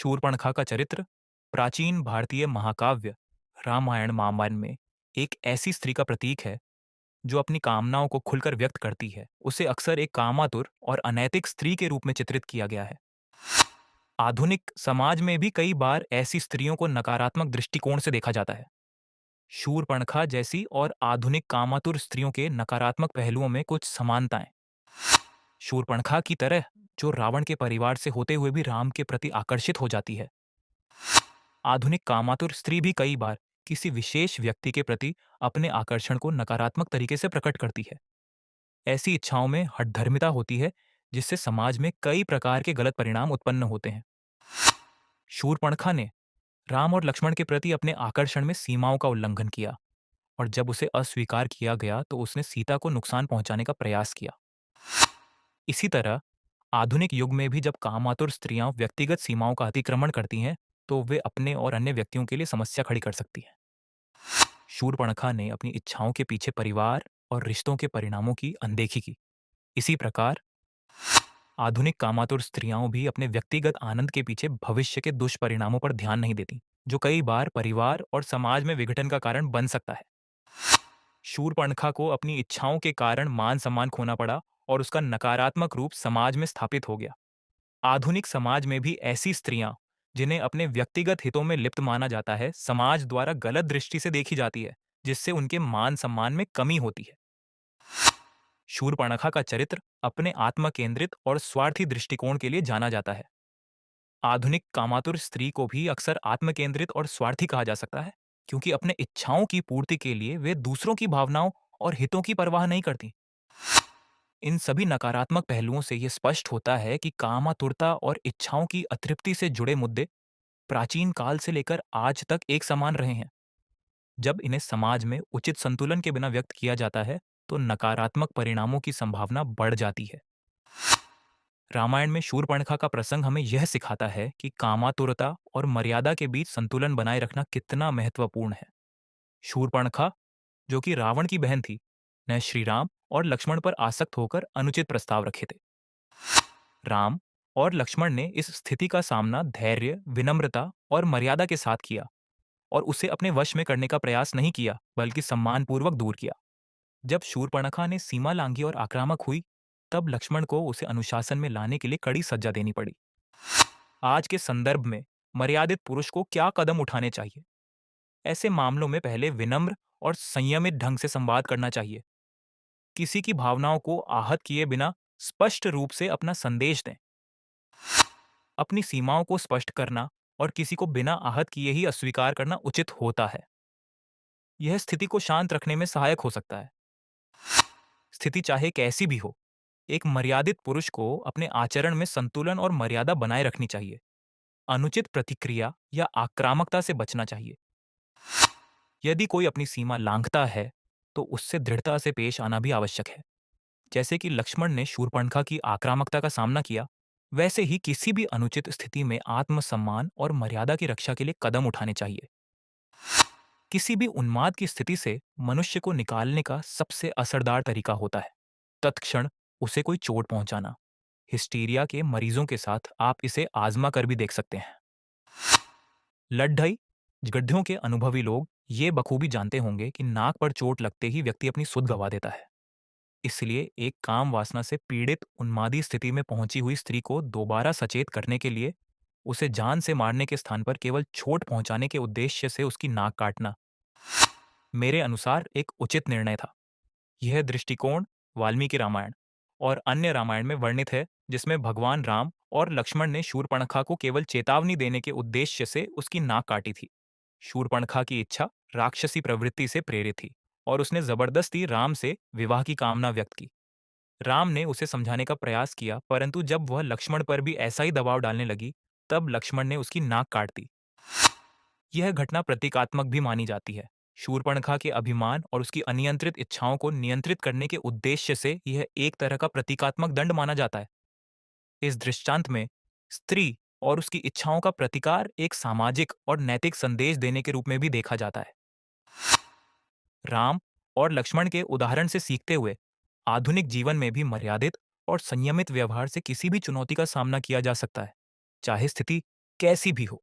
शूर्पणखा का चरित्र प्राचीन भारतीय महाकाव्य रामायण महामायण में एक ऐसी स्त्री का प्रतीक है जो अपनी कामनाओं को खुलकर व्यक्त करती है। उसे अक्सर एक कामातुर और अनैतिक स्त्री के रूप में चित्रित किया गया है। आधुनिक समाज में भी कई बार ऐसी स्त्रियों को नकारात्मक दृष्टिकोण से देखा जाता है। शूर्पणखा जैसी और आधुनिक कामातुर स्त्रियों के नकारात्मक पहलुओं में कुछ समानताएं। शूर्पणखा की तरह जो रावण के परिवार से होते हुए भी राम के प्रति आकर्षित हो जाती है। आधुनिक कामातुर स्त्री भी कई बार किसी विशेष व्यक्ति के प्रति अपने आकर्षण को नकारात्मक तरीके से प्रकट करती है। ऐसी इच्छाओं में हठधर्मिता होती है, जिससे समाज में कई प्रकार के गलत परिणाम उत्पन्न होते हैं। शूर्पणखा ने राम और लक्ष्मण के प्रति अपने आकर्षण में सीमाओं का उल्लंघन किया, और जब उसे अस्वीकार किया गया तो उसने सीता को नुकसान पहुंचाने का प्रयास किया। इसी तरह आधुनिक युग में भी जब कामातुर स्त्रियां व्यक्तिगत सीमाओं का अतिक्रमण करती हैं, तो वे अपने और अन्य व्यक्तियों के लिए समस्या खड़ी कर सकती हैं। शूर्पणखा ने अपनी इच्छाओं के पीछे परिवार और रिश्तों के परिणामों की अनदेखी की। इसी प्रकार आधुनिक कामातुर स्त्रियां भी अपने व्यक्तिगत आनंद के पीछे भविष्य के दुष्परिणामों पर ध्यान नहीं देती, जो कई बार परिवार और समाज में विघटन का कारण बन सकता है। शूर्पणखा को अपनी इच्छाओं के कारण मान सम्मान खोना पड़ा और उसका नकारात्मक रूप समाज में स्थापित हो गया। आधुनिक समाज में भी ऐसी स्त्रियां, जिन्हें अपने व्यक्तिगत हितों में लिप्त माना जाता है, समाज द्वारा गलत दृष्टि से देखी जाती है, जिससे उनके मान सम्मान में कमी होती है। शूर्पणखा का चरित्र अपने आत्म केंद्रित और स्वार्थी दृष्टिकोण के लिए जाना जाता है। आधुनिक कामातुर स्त्री को भी अक्सर आत्म केंद्रित और स्वार्थी कहा जा सकता है, क्योंकि अपने इच्छाओं की पूर्ति के लिए वे दूसरों की भावनाओं और हितों की परवाह नहीं करती। इन सभी नकारात्मक पहलुओं से यह स्पष्ट होता है कि कामातुरता और इच्छाओं की अतृप्ति से जुड़े मुद्दे प्राचीन काल से लेकर आज तक एक समान रहे हैं। जब इन्हें समाज में उचित संतुलन के बिना व्यक्त किया जाता है, तो नकारात्मक परिणामों की संभावना बढ़ जाती है। रामायण में शूर्पणखा का प्रसंग हमें यह सिखाता है कि कामातुरता और मर्यादा के बीच संतुलन बनाए रखना कितना महत्वपूर्ण है। शूर्पणखा, जो कि रावण की बहन थी, ने श्री राम और लक्ष्मण पर आसक्त होकर अनुचित प्रस्ताव रखे थे। राम और लक्ष्मण ने इस स्थिति का सामना धैर्य, विनम्रता और मर्यादा के साथ किया, और उसे अपने वश में करने का प्रयास नहीं किया, बल्कि सम्मानपूर्वक दूर किया। जब शूर्पणखा ने सीमा लांघी और आक्रामक हुई, तब लक्ष्मण को उसे अनुशासन में लाने के लिए कड़ी सजा देनी पड़ी। आज के संदर्भ में मर्यादित पुरुष को क्या कदम उठाने चाहिए? ऐसे मामलों में पहले विनम्र और संयमित ढंग से संवाद करना चाहिए। किसी की भावनाओं को आहत किए बिना स्पष्ट रूप से अपना संदेश दें। अपनी सीमाओं को स्पष्ट करना और किसी को बिना आहत किए ही अस्वीकार करना उचित होता है। यह स्थिति को शांत रखने में सहायक हो सकता है। स्थिति चाहे कैसी भी हो, एक मर्यादित पुरुष को अपने आचरण में संतुलन और मर्यादा बनाए रखनी चाहिए। अनुचित प्रतिक्रिया या आक्रामकता से बचना चाहिए। यदि कोई अपनी सीमा लांघता है, तो उससे दृढ़ता से पेश आना भी आवश्यक है। जैसे कि लक्ष्मण ने शूर्पणखा की आक्रामकता का सामना किया, वैसे ही किसी भी अनुचित स्थिति में आत्मसम्मान और मर्यादा की रक्षा के लिए कदम उठाने चाहिए। किसी भी उन्माद की स्थिति से मनुष्य को निकालने का सबसे असरदार तरीका होता है तत्क्षण उसे कोई चोट पहुंचाना। हिस्टीरिया के मरीजों के साथ आप इसे आजमा कर भी देख सकते हैं। लड्ढई गड्ढों के अनुभवी लोग ये बखूबी जानते होंगे कि नाक पर चोट लगते ही व्यक्ति अपनी सुध गवा देता है। इसलिए एक काम वासना से पीड़ित उन्मादी स्थिति में पहुंची हुई स्त्री को दोबारा सचेत करने के लिए उसे जान से मारने के स्थान पर केवल चोट पहुंचाने के उद्देश्य से उसकी नाक काटना मेरे अनुसार एक उचित निर्णय था। यह दृष्टिकोण वाल्मीकि रामायण और अन्य रामायण में वर्णित है, जिसमें भगवान राम और लक्ष्मण ने शूर्पणखा को केवल चेतावनी देने के उद्देश्य से उसकी नाक काटी थी। शूर्पणखा की इच्छा राक्षसी प्रवृत्ति से प्रेरित थी, और उसने जबरदस्ती राम से विवाह की कामना व्यक्त की। राम ने उसे समझाने का प्रयास किया, परंतु जब वह लक्ष्मण पर भी ऐसा ही दबाव डालने लगी, तब लक्ष्मण ने उसकी नाक काट दी। यह घटना प्रतीकात्मक भी मानी जाती है। शूर्पणखा के अभिमान और उसकी अनियंत्रित इच्छाओं को नियंत्रित करने के उद्देश्य से यह एक तरह का प्रतीकात्मक दंड माना जाता है। इस दृष्टांत में स्त्री और उसकी इच्छाओं का प्रतिकार एक सामाजिक और नैतिक संदेश देने के रूप में भी देखा जाता है। राम और लक्ष्मण के उदाहरण से सीखते हुए आधुनिक जीवन में भी मर्यादित और संयमित व्यवहार से किसी भी चुनौती का सामना किया जा सकता है, चाहे स्थिति कैसी भी हो।